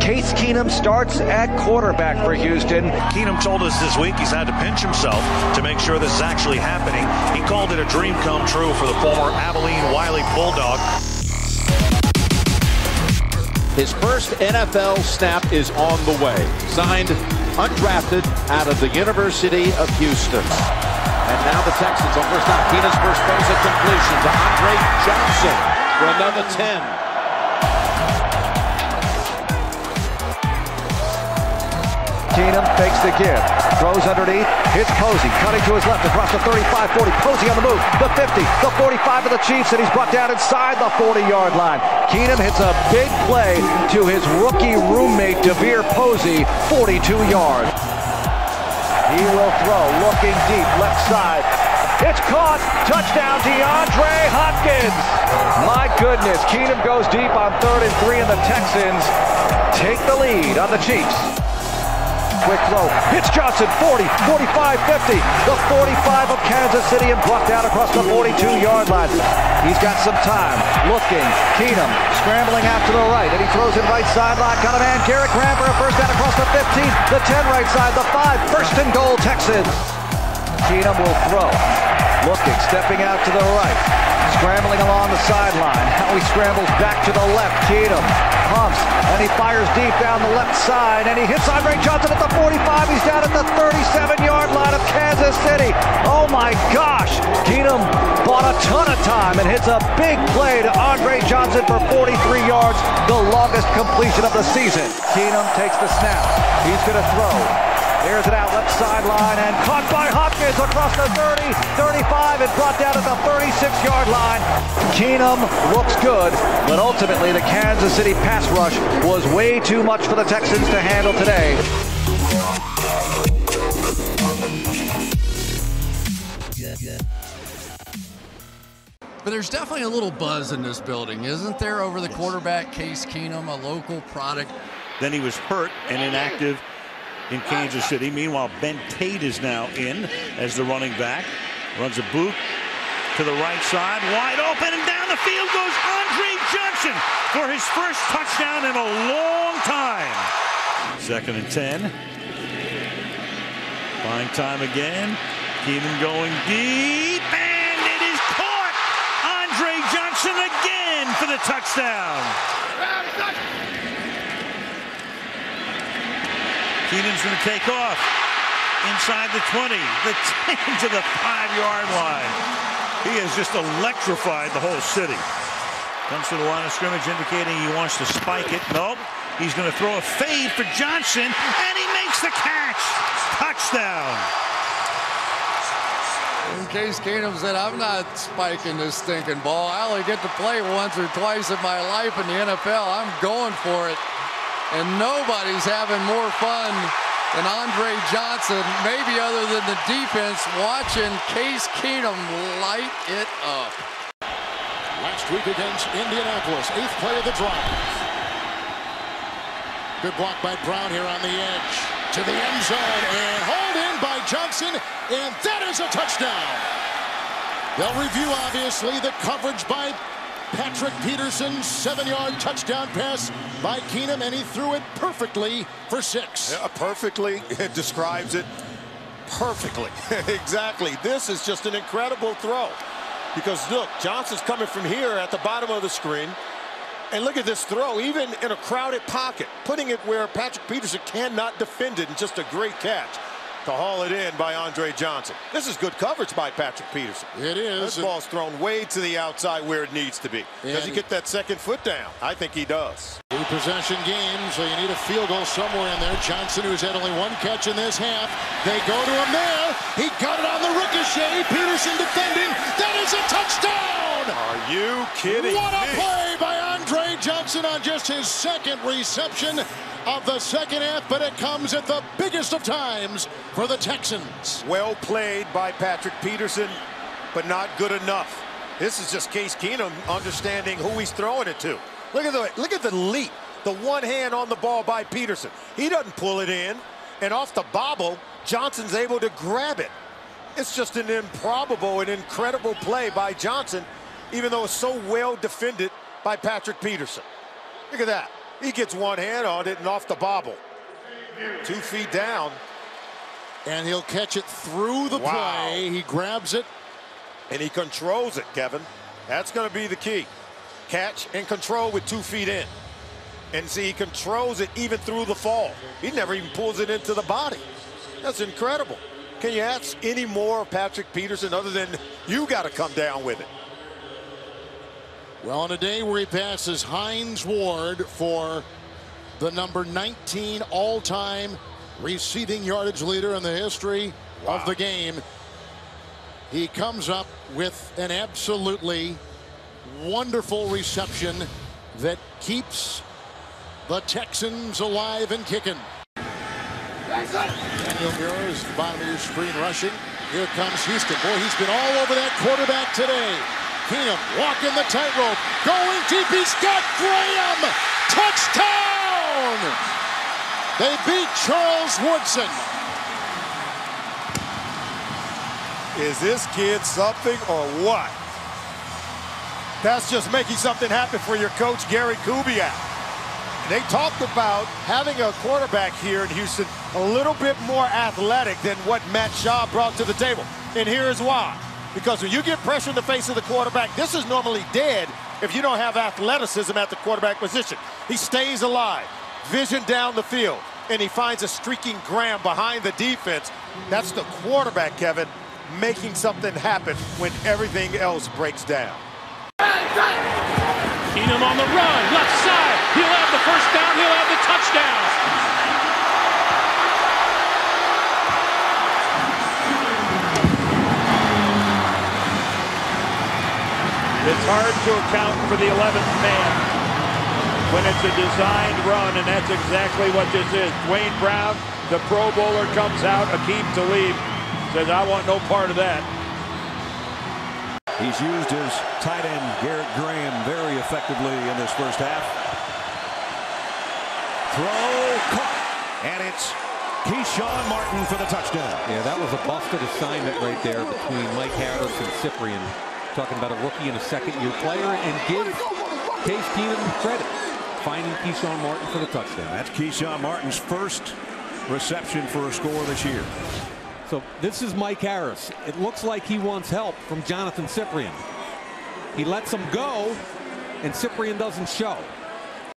Case Keenum starts at quarterback for Houston. Keenum told us this week he's had to pinch himself to make sure this is actually happening. He called it a dream come true for the former Abilene Wiley Bulldog. His first NFL snap is on the way. Signed, undrafted, out of the University of Houston. And now the Texans on first down. Keenum's first throws at completion to Andre Johnson for another 10. Keenum fakes the give, throws underneath, hits Posey, cutting to his left across the 35-40. Posey on the move, the 50, the 45 to the Chiefs, and he's brought down inside the 40-yard line. Keenum hits a big play to his rookie roommate, DeVere Posey, 42 yards. He will throw, looking deep, left side. It's caught, touchdown DeAndre Hopkins. My goodness, Keenum goes deep on 3rd and 3, and the Texans take the lead on the Chiefs. Quick throw, hits Johnson, 40, 45, 50, the 45 of Kansas City, and brought down across the 42-yard line. He's got some time, looking, Keenum scrambling out to the right, and he throws it right sideline, got a man, Garrett Graham for a first down across the 15, the 10 right side, the 5, first and goal Texans. Keenum will throw, looking, stepping out to the right, scrambling along the sideline, now he scrambles back to the left, Keenum pumps, and he fires deep down the left side, and he hits Andre Johnson at the 45. He's down at the 37-yard line of Kansas City. Oh my gosh, Keenum bought a ton of time and hits a big play to Andre Johnson for 43 yards, the longest completion of the season. Keenum takes the snap, he's going to throw. Airs it out left sideline and caught by Hopkins across the 30, 35, and brought down at the 36-yard line. Keenum looks good, but ultimately the Kansas City pass rush was way too much for the Texans to handle today. But there's definitely a little buzz in this building, isn't there, over the quarterback, Case Keenum, a local product. Then he was hurt and inactive in Kansas City. Meanwhile, Ben Tate is now in as the running back. Runs a boot to the right side, wide open, and down the field goes Andre Johnson for his first touchdown in a long time. 2nd and 10. Buying time again. Keenum going deep, and it is caught. Andre Johnson again for the touchdown. Keenum's going to take off inside the 20, the 10 to the 5-yard line. He has just electrified the whole city. Comes to the line of scrimmage, indicating he wants to spike it. Nope. He's going to throw a fade for Johnson, and he makes the catch. Touchdown. In case Keenum said, I'm not spiking this stinking ball. I only get to play once or twice in my life in the NFL. I'm going for it. And nobody's having more fun than Andre Johnson, maybe other than the defense, watching Case Keenum light it up. Last week against Indianapolis, 8th play of the drive. Good block by Brown here on the edge. To the end zone, and hauled in by Johnson, and that is a touchdown. They'll review, obviously, the coverage by Patrick Peterson's 7-yard touchdown pass by Keenum, and he threw it perfectly for 6. Yeah, perfectly. It describes it perfectly. Exactly. This is just an incredible throw. Because, look, Johnson's coming from here at the bottom of the screen. And look at this throw, even in a crowded pocket, putting it where Patrick Peterson cannot defend it, and just a great catch to haul it in by Andre Johnson. This is good coverage by Patrick Peterson. It is. This ball's thrown way to the outside where it needs to be. Does he get that 2nd foot down? I think he does. 2-possession game, so you need a field goal somewhere in there. Johnson, who's had only 1 catch in this half. They go to him there. He got it on the ricochet. Peterson defending. That is a touchdown! Are you kidding What a me? play by Andre Johnson on just his 2nd reception of the 2nd half, but it comes at the biggest of times for the Texans. Well played by Patrick Peterson, but not good enough. This is just Case Keenum understanding who he's throwing it to. Look at the leap, the one hand on the ball by Peterson. He doesn't pull it in, and off the bobble, Johnson's able to grab it. It's just an improbable and incredible play by Johnson, even though it's so well defended by Patrick Peterson. Look at that. He gets one hand on it and off the bobble. 2 feet down. And he'll catch it through the play. He grabs it. And he controls it, Kevin. That's going to be the key. Catch and control with 2 feet in. And see, he controls it even through the fall. He never even pulls it into the body. That's incredible. Can you ask any more of Patrick Peterson other than you got to come down with it? Well, on a day where he passes Hines Ward for the number 19 all-time receiving yardage leader in the history of the game, he comes up with an absolutely wonderful reception that keeps the Texans alive and kicking. Daniel Muir is bottom of your screen rushing. Here comes Houston. Boy, he's been all over that quarterback today. Keenum walking the tightrope. Going deep. He's got Graham. Touchdown! They beat Charles Woodson. Is this kid something or what? That's just making something happen for your coach, Gary Kubiak. They talked about having a quarterback here in Houston a little bit more athletic than what Matt Shaw brought to the table. And here's why. Because when you get pressure in the face of the quarterback, this is normally dead if you don't have athleticism at the quarterback position. He stays alive, vision down the field, and he finds a streaking Graham behind the defense. That's the quarterback, Kevin, making something happen when everything else breaks down. Keenum on the run, left side. He'll have the first down. He'll have the touchdown. It's hard to account for the 11th man when it's a designed run, and that's exactly what this is. Dwayne Brown, the Pro Bowler, comes out. Akeem Talib says, I want no part of that. He's used his tight end, Garrett Graham, very effectively in this first half. Throw caught, and it's Keyshawn Martin for the touchdown. Yeah, that was a busted assignment right there between Mike Harris and Cyprian. Talking about a rookie and a second-year player, and give Case Keenum credit, finding Keyshawn Martin for the touchdown. That's Keyshawn Martin's first reception for a score this year. So this is Mike Harris. It looks like he wants help from Jonathan Cyprian. He lets him go, and Cyprian doesn't show.